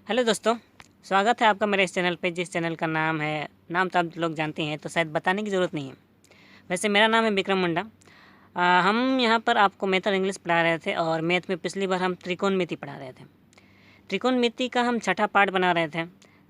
Hello दोस्तों, स्वागत है आपका मेरे इस चैनल पे, जिस चैनल का नाम तो आप लोग जानते हैं, तो शायद बताने की ज़रूरत नहीं है। वैसे मेरा नाम है विक्रम मुंडा। हम यहाँ पर आपको मैथ और इंग्लिश पढ़ा रहे थे, और मैथ में पिछली बार हम त्रिकोणमिति पढ़ा रहे थे। त्रिकोणमिति का हम छठा पार्ट बना रहे थे।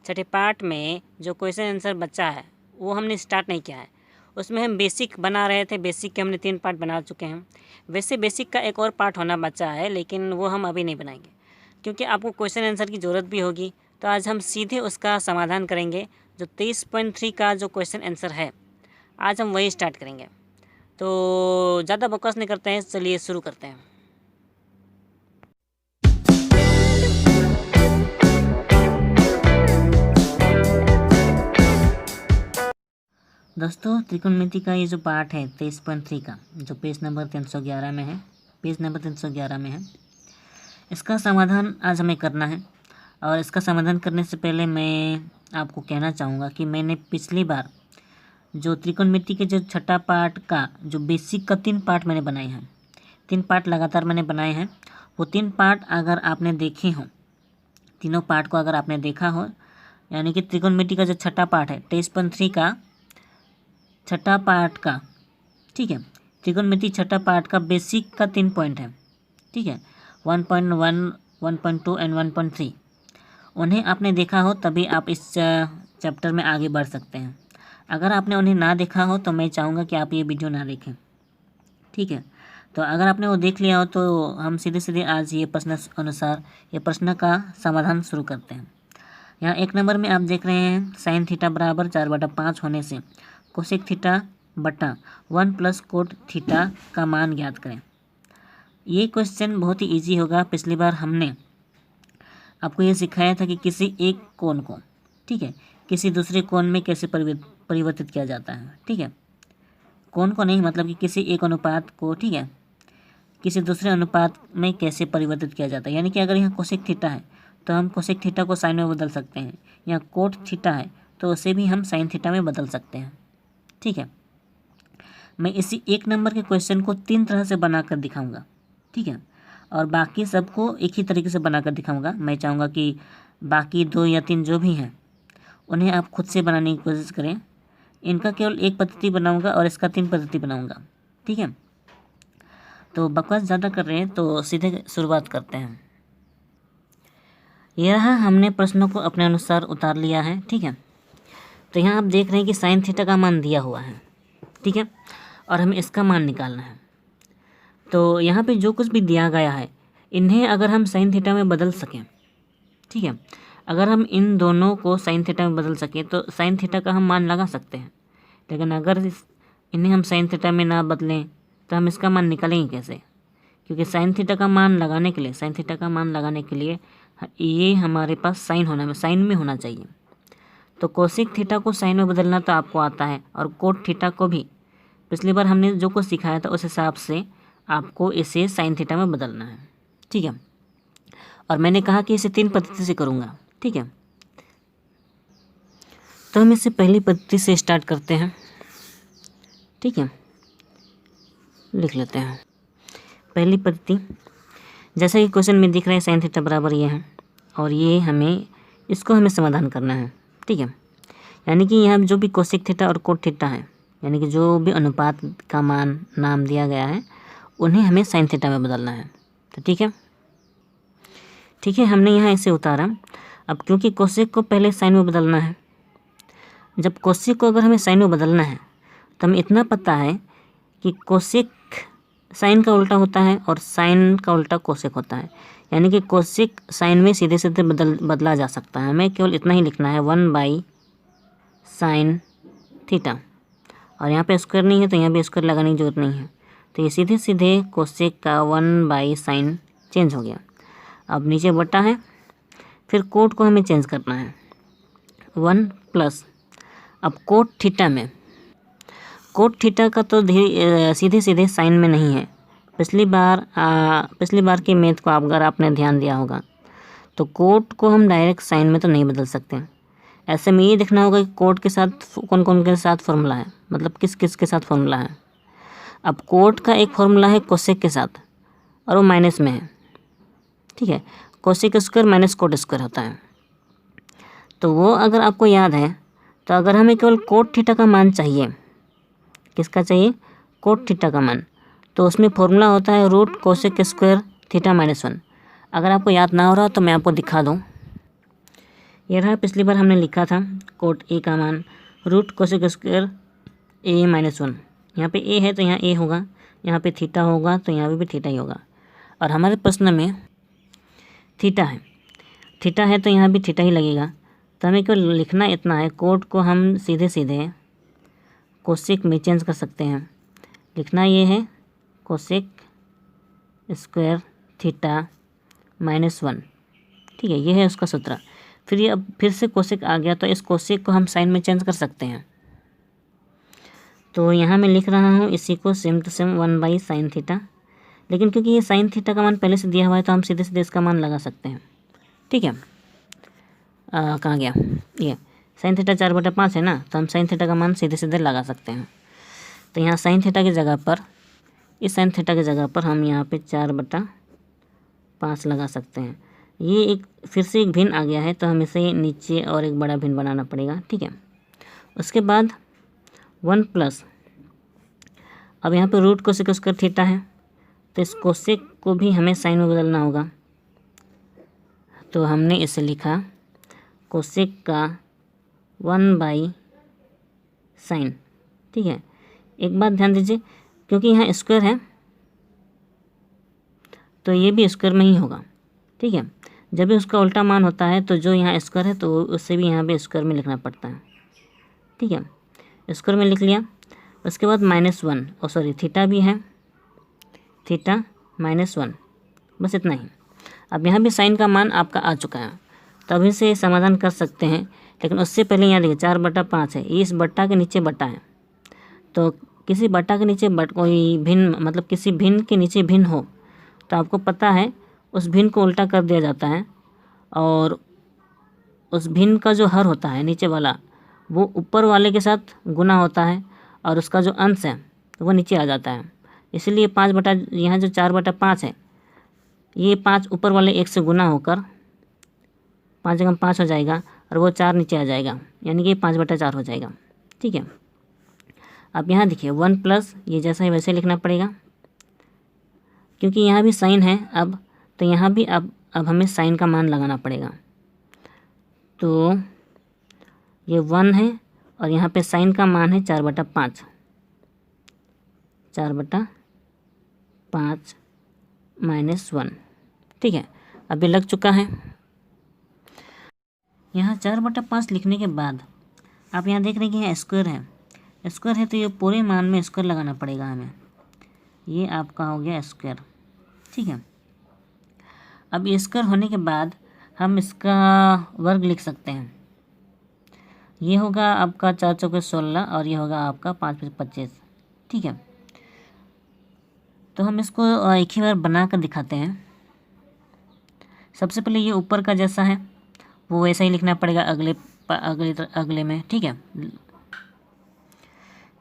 छठे पार्ट में जो क्वेश्चन आंसर बचा है वो हमने स्टार्ट नहीं किया है। उसमें हम बेसिक बना रहे थे। बेसिक के हमने 3 पार्ट बना चुके हैं। वैसे बेसिक का एक और पार्ट होना बचा है, लेकिन वो हम अभी नहीं बनाएंगे क्योंकि आपको क्वेश्चन आंसर की ज़रूरत भी होगी। तो आज हम सीधे उसका समाधान करेंगे। जो 23.3 का जो क्वेश्चन आंसर है, आज हम वही स्टार्ट करेंगे। तो ज़्यादा बकवास नहीं करते हैं, चलिए शुरू करते हैं। दोस्तों, त्रिकोणमिति का ये जो पार्ट है 23.3 का, जो पेज नंबर 311 में है, इसका समाधान आज हमें करना है। और इसका समाधान करने से पहले मैं आपको कहना चाहूँगा कि मैंने पिछली बार जो त्रिकोणमिति के जो छठा पार्ट का जो बेसिक का 3 पार्ट मैंने बनाए हैं, 3 पार्ट लगातार मैंने बनाए हैं। वो 3 पार्ट अगर आपने देखे हों, तीनों पार्ट को अगर आपने देखा हो, यानी कि त्रिकोणमिति का जो छठा पार्ट है 23.3 का छठा पार्ट का, ठीक है, त्रिकोणमिति छठा पार्ट का बेसिक का 3 पॉइंट है, ठीक है, 1.1, 1.2 एंड 1.3। उन्हें आपने देखा हो तभी आप इस चैप्टर में आगे बढ़ सकते हैं। अगर आपने उन्हें ना देखा हो तो मैं चाहूँगा कि आप ये वीडियो ना देखें, ठीक है। तो अगर आपने वो देख लिया हो तो हम सीधे सीधे आज ये प्रश्न अनुसार ये प्रश्न का समाधान शुरू करते हैं। यहाँ 1 नंबर में आप देख रहे हैं साइन थीटा बराबर 4/5 होने से कोसेक थीटा बटा 1 प्लस कोट थीटा का मान ज्ञात करें। ये क्वेश्चन बहुत ही ईजी होगा। पिछली बार हमने आपको ये सिखाया था कि किसी एक कोण को, ठीक है, किसी दूसरे कोण में कैसे परिवर्तित किया जाता है, ठीक है। कोण को नहीं, मतलब कि किसी एक अनुपात को, ठीक है, किसी दूसरे अनुपात में कैसे परिवर्तित किया जाता है। यानी कि अगर यहाँ कोसेक थीटा है तो हम कोसेक थीटा को साइन में बदल सकते हैं। यहाँ कोट थीटा है तो उसे भी हम साइन थीटा में बदल सकते हैं, ठीक है। मैं इसी 1 नंबर के क्वेश्चन को 3 तरह से बनाकर दिखाऊंगा, ठीक है, और बाकी सबको एक ही तरीके से बनाकर दिखाऊंगा। मैं चाहूँगा कि बाकी 2 या 3 जो भी हैं उन्हें आप खुद से बनाने की कोशिश करें। इनका केवल 1 पद्धति बनाऊंगा और इसका 3 पद्धति बनाऊंगा, ठीक है। तो बकवास ज़्यादा कर रहे हैं तो सीधे शुरुआत करते हैं। यह हमने प्रश्नों को अपने अनुसार उतार लिया है, ठीक है। तो यहाँ आप देख रहे हैं कि साइन थीटा का मान दिया हुआ है, ठीक है, और हमें इसका मान निकालना है। तो यहाँ पे जो कुछ भी दिया गया है, इन्हें अगर हम साइन थीटा में बदल सकें, ठीक है, अगर हम इन दोनों को साइन थीटा में बदल सकें तो साइन थीटा का हम मान लगा सकते हैं। लेकिन अगर इन्हें हम साइन थीटा में ना बदलें तो हम इसका मान निकालेंगे कैसे? क्योंकि साइन थीटा का मान लगाने के लिए ये हमारे पास साइन में होना चाहिए। तो कोसेक थीटा को साइन में बदलना तो आपको आता है, और कोट थीटा को भी पिछली बार हमने जो कुछ सिखाया था उस हिसाब से आपको इसे साइन थीटा में बदलना है, ठीक है। और मैंने कहा कि इसे 3 पद्धति से करूँगा, ठीक है। तो हम इसे पहली पद्धति से स्टार्ट करते हैं, ठीक है, लिख लेते हैं पहली पद्धति। जैसा कि क्वेश्चन में दिख रहा है साइन थीटा बराबर ये है, और ये इसको हमें समाधान करना है, ठीक है। यानी कि यहाँ जो भी कोसेक थीटा और कोट थीटा है, यानी कि जो भी अनुपात का मान नाम दिया गया है, उन्हें हमें साइन थीटा में बदलना है। तो ठीक है, हमने यहाँ इसे उतारा। अब क्योंकि कोसेक को पहले साइन में बदलना है, जब कोसेक को अगर हमें साइन में बदलना है तो हमें इतना पता है कि कोसेक साइन का उल्टा होता है और साइन का उल्टा कोसेक होता है। यानी कि कोसेक साइन में सीधे सीधे बदला जा सकता है। हमें केवल इतना ही लिखना है 1/sin थीटा, और यहाँ पे स्क्वायर नहीं है तो यहाँ पे स्क्वायर लगाने की जरूरत नहीं है। तो ये सीधे सीधे कोसेक का 1/sin चेंज हो गया। अब नीचे बटा है, फिर कोट को हमें चेंज करना है 1 प्लस। अब कोट थीटा का तो सीधे सीधे साइन में नहीं है। पिछली बार के मैथ को अगर आपने ध्यान दिया होगा तो कोट को हम डायरेक्ट साइन में तो नहीं बदल सकते। ऐसे में ये देखना होगा कि कोट के साथ कौन कौन के साथ फॉर्मूला है, मतलब किस किस के साथ फॉर्मूला है। अब कोट का एक फॉर्मूला है कोसेक के साथ, और वो माइनस में है, ठीक है। Cosec square minus cot square होता है, तो वो अगर आपको याद है, तो अगर हमें केवल कोट थीटा का मान चाहिए, किसका चाहिए, कोट थीटा का मान, तो उसमें फॉर्मूला होता है root cosec square theta minus 1। अगर आपको याद ना हो रहा तो मैं आपको दिखा दूँ। ये रहा, पिछली बार हमने लिखा था कोट ए का मान रूट कोसेक स्क्वायर ए माइनस 1। यहाँ पे ए है तो यहाँ ए होगा, यहाँ पे थीटा होगा तो यहाँ पे भी थीटा ही होगा। और हमारे प्रश्न में थीटा है तो यहाँ भी थीटा ही लगेगा। तो हमें केवल लिखना इतना है, कोट को हम सीधे सीधे कोसेक में चेंज कर सकते हैं। लिखना ये है कोसेक स्क्वायर थीटा माइनस 1, ठीक है, ये है उसका सूत्र। फिर ये अब फिर से कोसेक आ गया तो इस कोसेक को हम साइन में चेंज कर सकते हैं। तो यहाँ मैं लिख रहा हूँ इसी को same to same 1 sine theta, लेकिन क्योंकि ये साइन थीटा का मान पहले से दिया हुआ है तो हम सीधे सीधे इसका मान लगा सकते हैं, ठीक है। कहाँ गया ये, साइन थीटा 4/5 है ना, तो हम साइन थीटा का मान सीधे सीधे लगा सकते हैं। तो यहाँ साइन थीटा की जगह पर, इस साइन थीटा की जगह पर हम यहाँ पे 4/5 लगा सकते हैं। ये एक फिर से एक भिन्न आ गया है तो हम इसे नीचे और एक बड़ा भिन्न बनाना पड़ेगा, ठीक है। उसके बाद 1 प्लस, अब यहाँ पे रूट कोसेक स्क्वायर थीटा है तो इस कोसेक को भी हमें साइन में बदलना होगा। तो हमने इसे लिखा कोसेक का 1 साइन, ठीक है। एक बात ध्यान दीजिए, क्योंकि यहाँ स्क्वायर है तो ये भी स्क्वायर में ही होगा, ठीक है। जब भी उसका उल्टा मान होता है तो जो यहाँ स्क्वायर है तो उससे भी यहाँ पे स्क्वायर में लिखना पड़ता है, ठीक है। स्क्वायर में लिख लिया। उसके बाद -1 थीटा भी है, थीटा -1, बस इतना ही। अब यहाँ भी साइन का मान आपका आ चुका है तो अभी से समाधान कर सकते हैं, लेकिन उससे पहले यहाँ देखिए 4/5 है, ये इस बट्टा के नीचे बट्टा है। तो किसी बट्टा के नीचे कोई भिन्न, मतलब किसी भिन्न के नीचे भिन्न हो तो आपको पता है उस भिन्न को उल्टा कर दिया जाता है और उस भिन्न का जो हर होता है नीचे वाला वो ऊपर वाले के साथ गुना होता है और उसका जो अंश है वो नीचे आ जाता है। इसीलिए 5 यहाँ जो 4/5 है, ये 5 ऊपर वाले 1 से गुना होकर 5 जगह 5 हो जाएगा और वो 4 नीचे आ जाएगा, यानी कि 5/4 हो जाएगा, ठीक है। अब यहाँ देखिए 1 प्लस, ये जैसा है वैसे लिखना पड़ेगा क्योंकि यहाँ भी साइन है अब, तो यहाँ भी अब हमें साइन का मान लगाना पड़ेगा। तो ये 1 है और यहाँ पे साइन का मान है 4/5, 4/5 -1, ठीक है। अभी लग चुका है। यहाँ 4/5 लिखने के बाद आप यहाँ देख रहे हैं कि यहाँ स्क्वायर है तो ये पूरे मान में स्क्वायर लगाना पड़ेगा हमें। ये आपका हो गया स्क्वायर, ठीक है। अब ये स्क्वायर होने के बाद हम इसका वर्ग लिख सकते हैं। ये होगा आपका 4 चौके 16 और ये होगा आपका 5 × 25, ठीक है। तो हम इसको एक ही बार बना कर दिखाते हैं। सबसे पहले ये ऊपर का जैसा है वो वैसा ही लिखना पड़ेगा अगले में, ठीक है।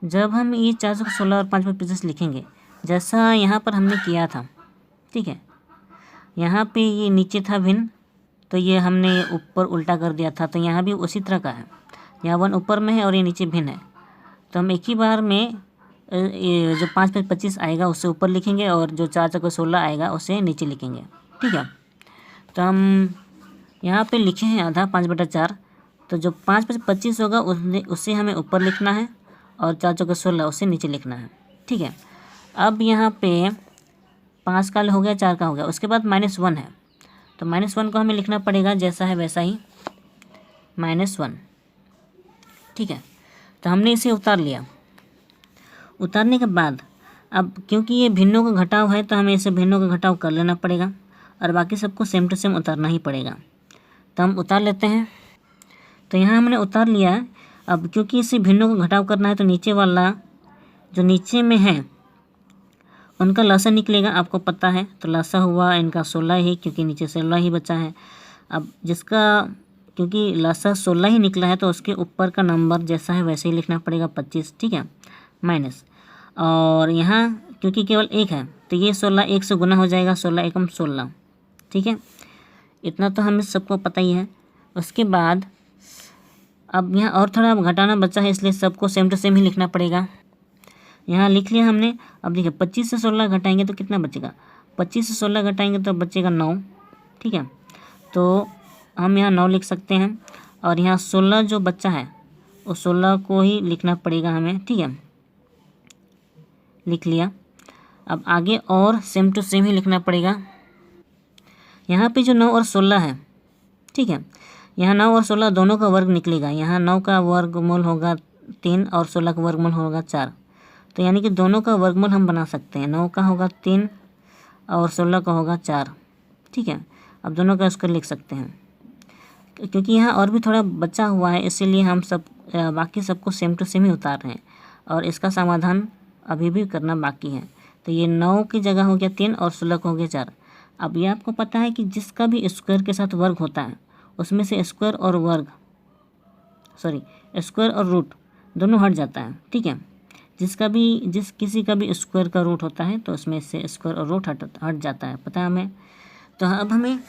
जब हम ये 4 चौके 16 और 5 × 25 लिखेंगे जैसा यहाँ पर हमने किया था, ठीक है। यहाँ पे ये नीचे था भिन्न तो ये हमने ऊपर उल्टा कर दिया था, तो यहाँ भी उसी तरह का है। यहाँ 1 ऊपर में है और ये नीचे भिन्न है, तो हम एक ही बार में ये जो 5 × 25 आएगा उससे ऊपर लिखेंगे और जो 4 चौके 16 आएगा उसे नीचे लिखेंगे, ठीक है। तो हम यहाँ पे लिखे हैं आधा 5/4, तो जो 5 × 25 होगा उससे हमें ऊपर लिखना है और 4 चौके 16 उसे नीचे लिखना है, ठीक है। अब यहाँ पे 5 का हो गया, 4 का हो गया, उसके बाद -1 है तो -1 को हमें लिखना पड़ेगा जैसा है वैसा ही -1, ठीक है। तो हमने इसे उतार लिया। उतारने के बाद अब क्योंकि ये भिन्नों का घटाव है तो हमें इसे भिन्नों का घटाव कर लेना पड़ेगा और बाकी सबको सेम टू सेम उतारना ही पड़ेगा। तो हम उतार लेते हैं। तो यहाँ हमने उतार लिया है। अब क्योंकि इसे भिन्नों का घटाव करना है तो नीचे वाला जो नीचे में है उनका लसा निकलेगा, आपको पता है। तो लसा हुआ इनका 16 ही, क्योंकि नीचे 16 ही बचा है। अब जिसका क्योंकि लसा 16 ही निकला है तो उसके ऊपर का नंबर जैसा है वैसे ही लिखना पड़ेगा 25, ठीक है, माइनस। और यहाँ क्योंकि केवल 1 है तो ये 16 1 से गुना हो जाएगा, 16 एकम 16, ठीक है। इतना तो हमें सबको पता ही है। उसके बाद अब यहाँ और थोड़ा घटाना बचा है, इसलिए सबको सेम टू सेम ही लिखना पड़ेगा। यहाँ लिख लिया हमने। अब देखिए 25 से 16 घटाएंगे तो कितना बचेगा, 25 से 16 घटाएंगे तो बचेगा 9। ठीक है, तो हम यहाँ 9 लिख सकते हैं, और यहाँ 16 जो बच्चा है उस 16 को ही लिखना पड़ेगा हमें। ठीक है, लिख लिया। अब आगे और सेम टू सेम ही लिखना पड़ेगा। यहाँ पे जो 9 और 16 है, ठीक है, यहाँ 9 और 16 दोनों का वर्ग निकलेगा। यहाँ 9 का वर्गमूल होगा 3 और 16 का वर्गमूल होगा 4। तो यानी कि दोनों का वर्गमूल हम बना सकते हैं। 9 का होगा 3 और 16 का होगा 4। ठीक है, अब दोनों का स्क्वायर लिख सकते हैं। क्योंकि यहाँ और भी थोड़ा बचा हुआ है, इसीलिए हम सब बाकी सबको सेम टू सेम ही उतार रहे हैं, और इसका समाधान अभी भी करना बाकी है। तो ये 9 की जगह हो गया 3 और 16 का हो गया 4। अब ये आपको पता है कि जिसका भी स्क्वायर के साथ वर्ग होता है उसमें से स्क्वायर और रूट दोनों हट जाता है। ठीक है, जिस किसी का भी स्क्वायर का रूट होता है तो उसमें से स्क्वायर और रूट हट जाता है, पता है हमें। तो अब हमें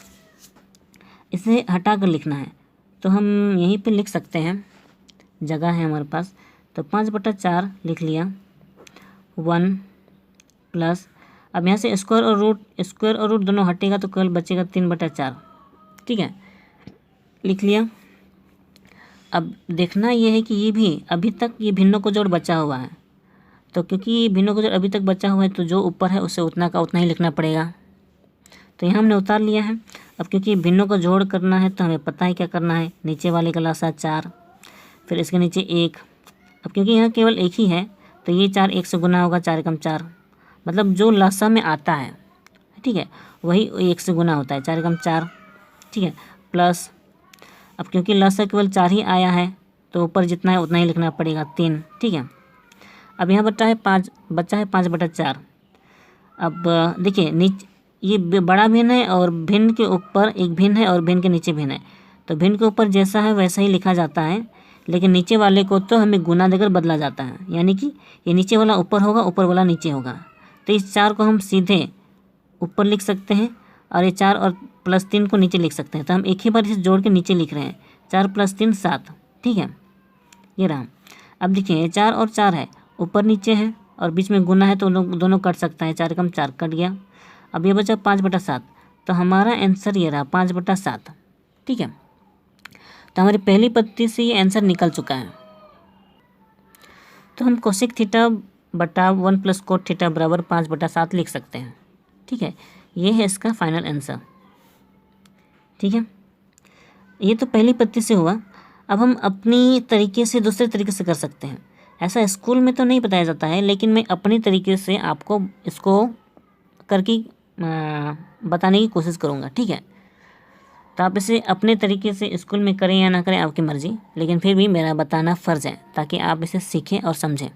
इसे हटा कर लिखना है, तो हम यहीं पे लिख सकते हैं, जगह है हमारे पास। तो 5/4 लिख लिया, 1 प्लस, अब यहाँ से स्क्वायर और रूट दोनों हटेगा तो केवल बचेगा 3/4। ठीक है, लिख लिया। अब देखना ये है कि ये भी अभी तक ये भिन्नों को जोड़ बचा हुआ है, तो क्योंकि भिन्नों को जोड़ अभी तक बचा हुआ है तो जो ऊपर है उसे उतना का उतना ही लिखना पड़ेगा। तो यहाँ हमने उतार लिया है। अब क्योंकि भिन्नों को जोड़ करना है तो हमें पता है क्या करना है, नीचे वाले का लसा 4, फिर इसके नीचे 1। अब क्योंकि यहाँ केवल एक ही है तो ये 4 1 से गुना होगा, 4 एकम 4, मतलब जो लसा में आता है, ठीक है, वही 1 से गुना होता है, 4 एकम 4। ठीक है, प्लस, अब क्योंकि लसा केवल 4 ही आया है तो ऊपर जितना है उतना ही लिखना पड़ेगा, 3। ठीक है, अब यहाँ बचा है 5/4। अब देखिए ये बड़ा भिन्न है और भिन्न के ऊपर एक भिन्न है और भिन्न के नीचे भिन्न है, तो भिन्न के ऊपर जैसा है वैसा ही लिखा जाता है, लेकिन नीचे वाले को तो हमें गुना देकर बदला जाता है। यानी कि ये नीचे वाला ऊपर होगा, ऊपर वाला नीचे होगा। तो इस 4 को हम सीधे ऊपर लिख सकते हैं और ये 4 और +3 को नीचे लिख सकते हैं। तो हम एक ही बार इसे जोड़ के नीचे लिख रहे हैं, 4 + 3 7। ठीक है, ये रहा। अब देखिए 4 और 4 है, ऊपर नीचे है और बीच में गुना है तो दोनों कट सकता है, 4 एकम 4 कट गया। अब ये बचा 5/7, तो हमारा आंसर ये रहा 5/7। ठीक है, तो हमारी पहली पत्ती से ये आंसर निकल चुका है। तो हम कोसेक थीटा बटा 1 + कोट थीटा बराबर 5/7 लिख सकते हैं। ठीक है, ये है इसका फाइनल आंसर। ठीक है, ये तो पहली पत्ती से हुआ। अब हम अपनी तरीके से दूसरे तरीके से कर सकते हैं। ऐसा स्कूल में तो नहीं बताया जाता है, लेकिन मैं अपनी तरीके से आपको इसको करके बताने की कोशिश करूँगा। ठीक है, तो आप इसे अपने तरीके से स्कूल में करें या ना करें आपकी मर्ज़ी, लेकिन फिर भी मेरा बताना फ़र्ज़ है ताकि आप इसे सीखें और समझें।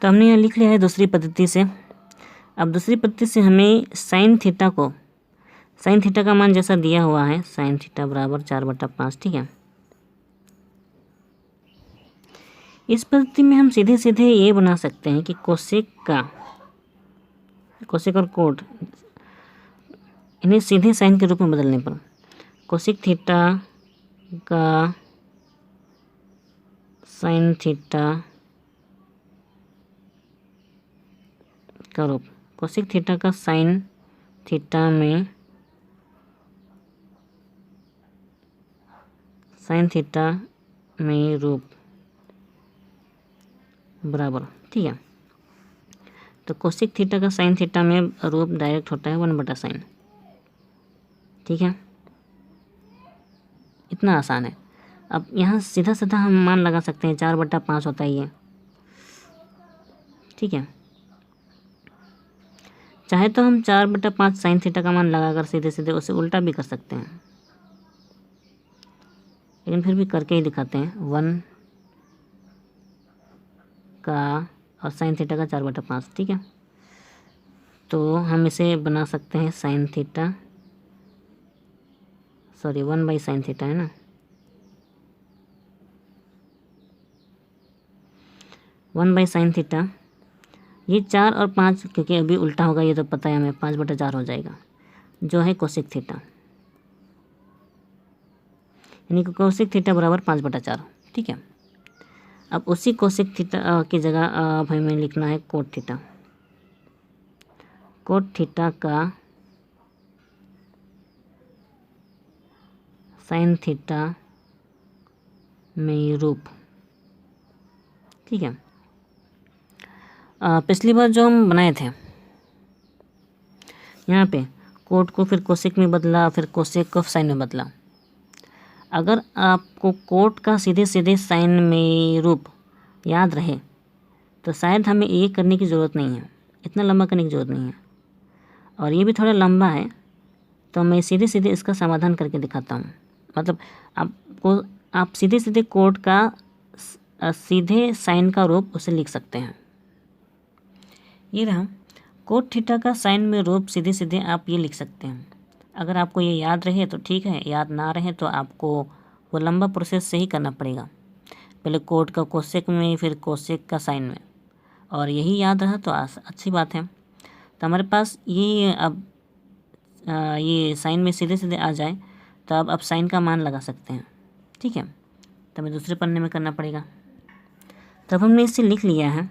तो हमने यहाँ लिख लिया है दूसरी पद्धति से। अब दूसरी पद्धति से हमें साइन थीटा का मान जैसा दिया हुआ है, साइन थीटा बराबर 4/5। ठीक है, इस पद्धति में हम सीधे सीधे ये बना सकते हैं कि कोसेक और कोट इन्हें सीधे साइन के रूप में बदलने पर कोसेक थीटा का साइन थीटा का रूप, कोसेक थीटा का साइन थीटा में रूप बराबर। ठीक है, तो कोसेक थीटा का साइन थीटा में रूप डायरेक्ट होता है 1/sin। ठीक है, इतना आसान है। अब यहाँ सीधा सीधा हम मान लगा सकते हैं, 4/5 होता है ये। ठीक है, चाहे तो हम 4/5 साइन थीटा का मान लगाकर सीधे सीधे उसे उल्टा भी कर सकते हैं, लेकिन फिर भी करके ही दिखाते हैं। 1 का और साइन थीटा का 4/5। ठीक है, तो हम इसे बना सकते हैं साइन थीटा, 1/sin थीटा है ना, 1/sin थीटा। ये 4 और 5 क्योंकि अभी उल्टा होगा ये तो पता है हमें, 5/4 हो जाएगा, जो है कोसेक थीटा। यानी कि कोसेक थीटा बराबर 5/4। ठीक है, अब उसी कोसेक थीटा की जगह अब हमें लिखना है कोट थीटा। कोट थीटा का साइन थीटा में रूप। ठीक है, पिछली बार जो हम बनाए थे यहाँ पे कोट को फिर कोसेक में बदला, फिर कोसेक को साइन में बदला। अगर आपको कोट का सीधे सीधे साइन में रूप याद रहे तो शायद हमें ये करने की ज़रूरत नहीं है, इतना लंबा करने की ज़रूरत नहीं है। और ये भी थोड़ा लंबा है तो मैं सीधे सीधे इसका समाधान करके दिखाता हूँ। मतलब आप सीधे सीधे कोट का सीधे साइन का रूप उसे लिख सकते हैं। ये रहा कोट थीटा का साइन में रूप, सीधे सीधे आप ये लिख सकते हैं। अगर आपको ये याद रहे तो ठीक है, याद ना रहे तो आपको वो लंबा प्रोसेस से ही करना पड़ेगा, पहले कोट का कोसेक में फिर कोसेक का साइन में। और यही याद रहा तो अच्छी बात है। तो हमारे पास ये अब ये साइन में सीधे सीधे आ जाए तो अब साइन का मान लगा सकते हैं। ठीक है, तो हमें दूसरे पन्ने में करना पड़ेगा। तब हमने इसे लिख लिया है,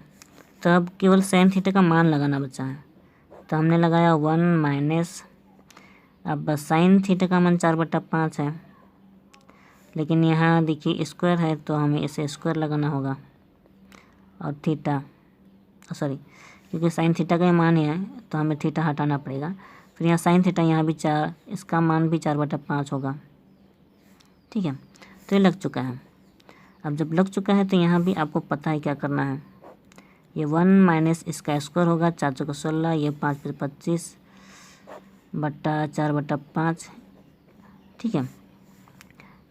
तब केवल साइन थीटा का मान लगाना बचा है। तो हमने लगाया 1 माइनस, अब साइन थीटा का मान 4/5 है, लेकिन यहाँ देखिए स्क्वायर है तो हमें इसे स्क्वायर लगाना होगा। और थीटा सॉरी क्योंकि साइन थीटा का मान है तो हमें थीटा हटाना पड़ेगा। फिर यहाँ साइन थीटा यहाँ भी 4, इसका मान भी 4/5 होगा। ठीक है, तो ये लग चुका है। अब जब लग चुका है तो यहाँ भी आपको पता है क्या करना है। ये 1 माइनस इसका स्क्वायर होगा 4 चौके 16, ये 5 फिर 25 बट्टा 4/5। ठीक है,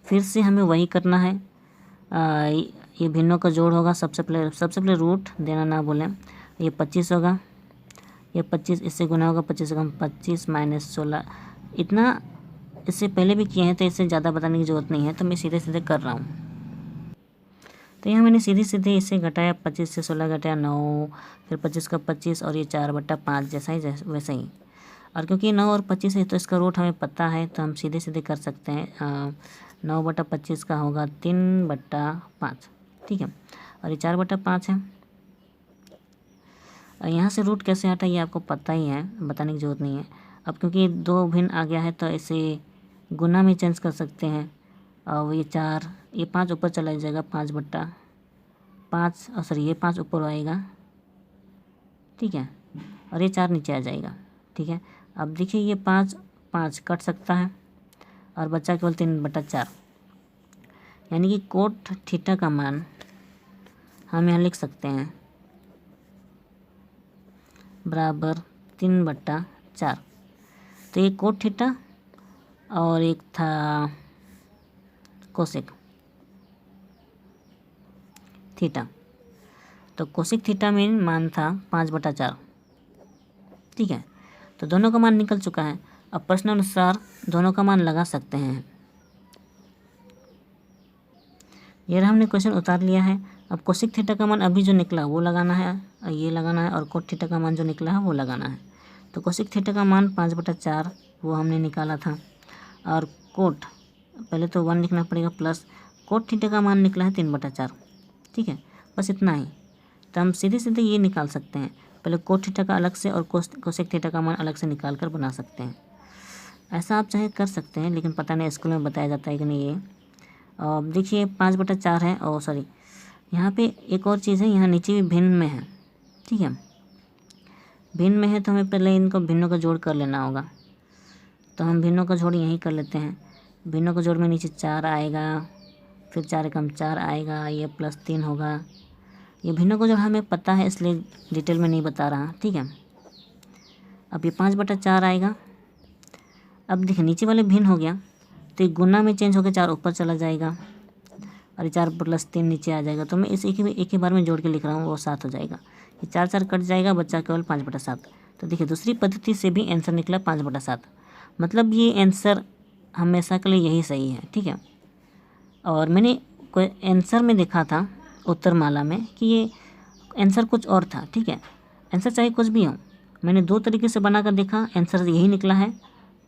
फिर से हमें वही करना है। ये भिन्नों का जोड़ होगा। सबसे पहले रूट देना ना भूलें। ये 25 होगा, ये 25 इससे गुना होगा, 25 का 25 माइनस 16। इतना इससे पहले भी किए हैं तो इससे ज़्यादा बताने की ज़रूरत नहीं है, तो मैं सीधे सीधे कर रहा हूँ। तो यहाँ मैंने सीधे सीधे इसे घटाया, 25 से 16 घटाया 9, फिर 25 का 25 और ये 4/5 जैसा ही वैसा ही। और क्योंकि 9 और 25 है तो इसका रूट हमें पता है तो हम सीधे सीधे कर सकते हैं। 9/25 का होगा 3/5। ठीक है, और ये 4/5 है। और यहाँ से रूट कैसे हटा ये आपको पता ही है, बताने की ज़रूरत नहीं है। अब क्योंकि 2 भिन्न आ गया है तो इसे गुना में चेंज कर सकते हैं। और ये 4, ये 5 ऊपर चला जाएगा, 5/5 और सॉरी ये 5 ऊपर आएगा। ठीक है, और ये 4 नीचे आ जाएगा। ठीक है, अब देखिए ये 5 कट सकता है और बचा केवल 3/4, यानी कि कोट थीटा का मान हम यहाँ लिख सकते हैं बराबर 3/4। तो ये कोट थीटा और एक था कोसेक थीटा। तो कोसेक थीटा में मान था 5/4। ठीक है, तो दोनों का मान निकल चुका है। अब प्रश्न अनुसार दोनों का मान लगा सकते हैं। ये हमने क्वेश्चन उतार लिया है। अब कोसेक थीटा का मान अभी जो निकला वो लगाना है, ये लगाना है, और कोट थीटा का मान जो निकला है वो लगाना है। तो कोसेक थीटा का मान 5/4 वो हमने निकाला था। और कोट पहले तो 1 लिखना पड़ेगा प्लस कोट थीटा का मान निकला है 3/4। ठीक है, बस इतना ही। तो हम सीधे सीधे ये निकाल सकते हैं, पहले कोट थीटा का अलग से और कोसेक थीटा का मान अलग से निकाल कर बना सकते हैं। ऐसा आप चाहे कर सकते हैं, लेकिन पता नहीं स्कूल में बताया जाता है कि नहीं। ये अब देखिए 5/4 है, और सॉरी यहाँ पे एक और चीज़ है, यहाँ नीचे भी भिन्न में है। ठीक है, भिन्न में है तो हमें पहले इनको भिन्नों का जोड़ कर लेना होगा। तो हम भिन्नों का जोड़ यहीं कर लेते हैं। भिन्नों का जोड़ में नीचे 4 आएगा, फिर 4 एकम 4 आएगा, ये प्लस 3 होगा। ये भिन्नों का जोड़ हमें पता है इसलिए डिटेल में नहीं बता रहा। ठीक है, अब ये 5/4 आएगा। अब देखिए नीचे वाले भिन्न हो गया तो ये गुना में चेंज होकर 4 ऊपर चला जाएगा और ये 4 प्लस 3 नीचे आ जाएगा। तो मैं इस एक ही बार में जोड़ के लिख रहा हूँ, वो 7 हो जाएगा। ये 4 कट जाएगा, बच्चा केवल 5/7। तो देखिए दूसरी पद्धति से भी आंसर निकला 5/7। मतलब ये आंसर हमेशा के लिए यही सही है। ठीक है, और मैंने कोई आंसर में देखा था उत्तरमाला में कि ये आंसर कुछ और था। ठीक है, आंसर चाहे कुछ भी हो, मैंने 2 तरीके से बना कर देखा, आंसर यही निकला है,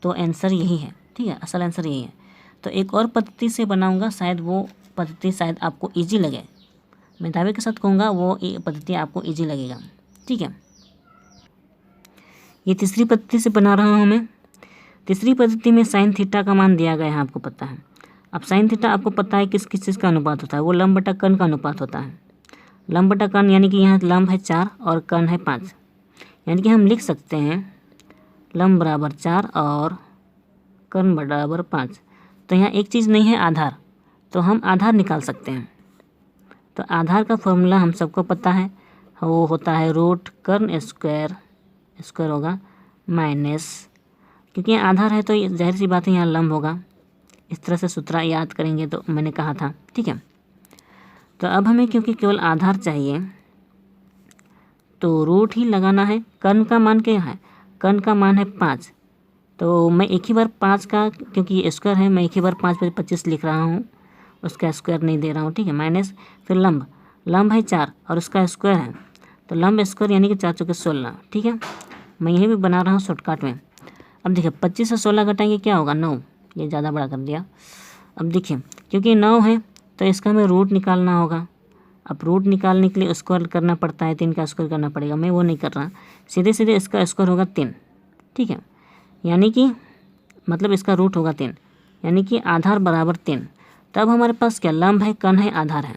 तो आंसर यही है। ठीक है, असल आंसर यही है। तो एक और पद्धति से बनाऊंगा, शायद वो पद्धति शायद आपको ईजी लगे। मैं दावे के साथ कहूँगा वो पद्धति आपको ईजी लगेगा। ठीक है, ये तीसरी पद्धति से बना रहा हूँ मैं। तीसरी पद्धति में साइन थीटा का मान दिया गया है, आपको पता है। अब साइन थीटा आपको पता है किस किस चीज़ का अनुपात होता है, वो लंब बटा कर्ण का अनुपात होता है। लंब बटा कर्ण यानी कि यहाँ लंब है 4 और कर्ण है 5, यानी कि हम लिख सकते हैं लंब बराबर 4 और कर्ण बराबर 5। तो यहाँ एक चीज़ नहीं है आधार, तो हम आधार निकाल सकते हैं। तो आधार का फॉर्मूला हम सबको पता है, वो होता है रूट कर्ण स्क्वायर होगा माइनस, क्योंकि यहाँ आधार है तो जाहिर सी बात है यहाँ लंब होगा। इस तरह से सूत्र याद करेंगे तो मैंने कहा था। ठीक है, तो अब हमें क्योंकि केवल आधार चाहिए तो रूट ही लगाना है। कर्ण का मान क्या है, कर्ण का मान है 5, तो मैं एक ही बार 5 का, क्योंकि ये स्क्वायर है, मैं एक ही बार 5 पर 25 लिख रहा हूँ, उसका स्क्वायर नहीं दे रहा हूँ। ठीक है, माइनस फिर लंब है 4 और उसका स्क्वायर है, तो लंब स्क्वायर यानी कि 4 चौके 16। ठीक है, मैं यही भी बना रहा हूँ शॉर्टकट में। अब देखिए 25 से 16 घटाएंगे क्या होगा 9, ये ज़्यादा बड़ा कर दिया। अब देखिए क्योंकि 9 है तो इसका हमें रूट निकालना होगा। अब रूट निकालने के लिए स्क्वायर करना पड़ता है, 3 का स्क्वायर करना पड़ेगा, मैं वो नहीं कर रहा, सीधे सीधे इसका स्क्वायर होगा 3। ठीक है, यानी कि मतलब इसका रूट होगा 3, यानी कि आधार बराबर 3। तब हमारे पास क्या लंब है, कर्ण है, आधार है।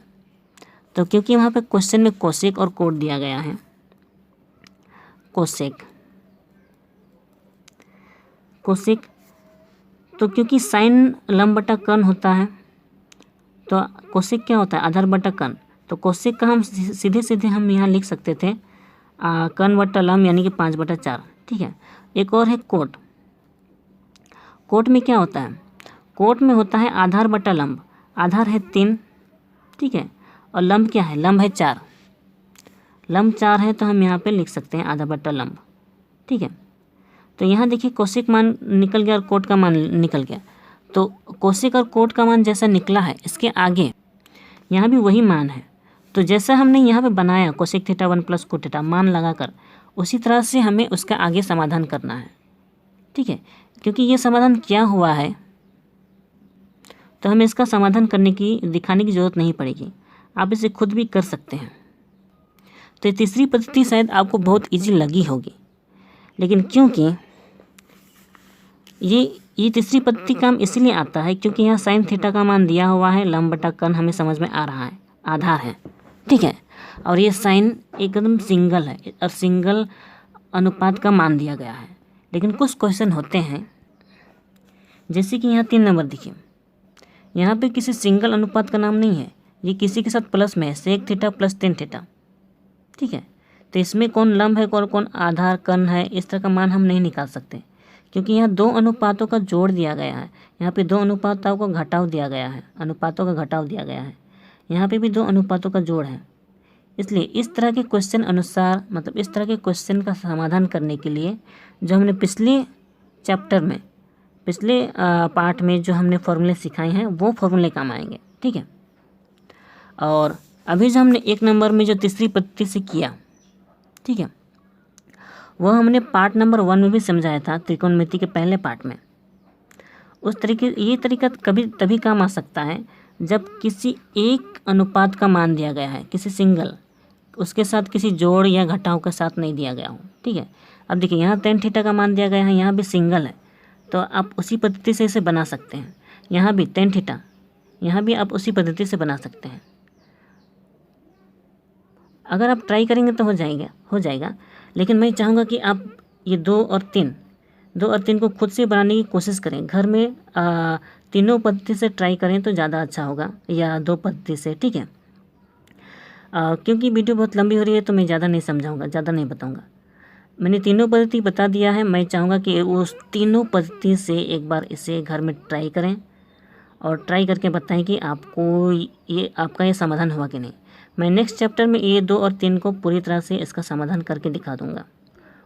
तो क्योंकि वहाँ पे क्वेश्चन में कोसेक और कोट दिया गया है, कोसेक तो क्योंकि साइन लंब बटा कर्ण होता है तो कोसेक क्या होता है, आधार बटा कर्ण। तो कोसेक का हम सीधे सीधे हम यहाँ लिख सकते थे कर्ण बटा लंब यानी कि 5/4। ठीक है, एक और है कोट में क्या होता है, कोट में होता है आधार बटा लंब। आधार है 3, ठीक है, और लंब क्या है, लंब है 4। लंब 4 है तो हम यहाँ पे लिख सकते हैं आधा बटा लंब। ठीक है, तो यहाँ देखिए कोसेक मान निकल गया और कोट का मान निकल गया। तो कोसेक और कोट का मान जैसा निकला है इसके आगे यहाँ भी वही मान है। तो जैसा हमने यहाँ पे बनाया cosec theta 1 plus cot theta मान लगाकर, उसी तरह से हमें उसका आगे समाधान करना है। ठीक है, क्योंकि ये समाधान क्या हुआ है तो हमें इसका समाधान दिखाने की ज़रूरत नहीं पड़ेगी, आप इसे खुद भी कर सकते हैं। तो तीसरी पद्धति शायद आपको बहुत ईजी लगी होगी, लेकिन क्योंकि ये तीसरी पद्धति काम इसलिए आता है क्योंकि यहाँ साइन थीटा का मान दिया हुआ है, लंब बटा कर्ण हमें समझ में आ रहा है, आधार है। ठीक है, और ये साइन एकदम सिंगल है और सिंगल अनुपात का मान दिया गया है। लेकिन कुछ क्वेश्चन होते हैं जैसे कि यहाँ 3 नंबर देखिए, यहाँ पे किसी सिंगल अनुपात का नाम नहीं है, ये किसी के साथ प्लस में है, सेक थीटा प्लस 10 थीटा। ठीक है, तो इसमें कौन लंब है और कौन आधार कर्ण है, इस तरह का मान हम नहीं निकाल सकते क्योंकि यहाँ 2 अनुपातों का जोड़ दिया गया है। यहाँ पे 2 अनुपातों का घटाव दिया गया है, यहाँ पे भी 2 अनुपातों का जोड़ है। इसलिए इस तरह के क्वेश्चन अनुसार, मतलब इस तरह के क्वेश्चन का समाधान करने के लिए जो हमने पिछले चैप्टर में, पिछले पार्ट में जो हमने फॉर्मूले सिखाए हैं वो फॉर्मूले काम आएंगे। ठीक है, और अभी जो हमने 1 नंबर में जो तीसरी पद्धति से किया, ठीक है, वह हमने पार्ट नंबर 1 में भी समझाया था, त्रिकोणमिति के पहले पार्ट में। ये तरीका कभी तभी काम आ सकता है जब किसी एक अनुपात का मान दिया गया है, किसी सिंगल, उसके साथ किसी जोड़ या घटाव के साथ नहीं दिया गया हो। ठीक है, अब देखिए यहाँ tan थीटा का मान दिया गया है, यहाँ भी सिंगल है, तो आप उसी पद्धति से इसे बना सकते हैं। यहाँ भी tan थीटा, यहाँ भी आप उसी पद्धति से बना सकते हैं। अगर आप ट्राई करेंगे तो हो जाएगा, लेकिन मैं चाहूँगा कि आप ये 2 और 3 को खुद से बनाने की कोशिश करें। घर में तीनों पद्धति से ट्राई करें तो ज़्यादा अच्छा होगा, या 2 पद्धति से। ठीक है, क्योंकि वीडियो बहुत लंबी हो रही है तो मैं ज़्यादा नहीं समझाऊँगा, ज़्यादा नहीं बताऊँगा। मैंने तीनों पद्धति बता दिया है। मैं चाहूँगा कि उस तीनों पद्धति से एक बार इसे घर में ट्राई करें और ट्राई करके बताएं कि आपका ये समाधान हुआ कि नहीं। मैं नेक्स्ट चैप्टर में ये 2 और 3 को पूरी तरह से इसका समाधान करके दिखा दूँगा।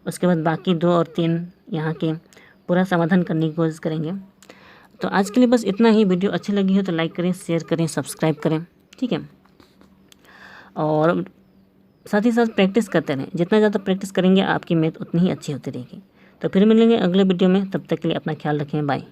उसके बाद बाकी 2 और 3 यहाँ के पूरा समाधान करने की कोशिश करेंगे। तो आज के लिए बस इतना ही। वीडियो अच्छी लगी हो तो लाइक करें, शेयर करें, सब्सक्राइब करें। ठीक है, और साथ ही साथ प्रैक्टिस करते रहें। जितना ज़्यादा प्रैक्टिस करेंगे आपकी मैथ उतनी ही अच्छी होती रहेगी। तो फिर मिलेंगे अगले वीडियो में, तब तक के लिए अपना ख्याल रखें। बाय।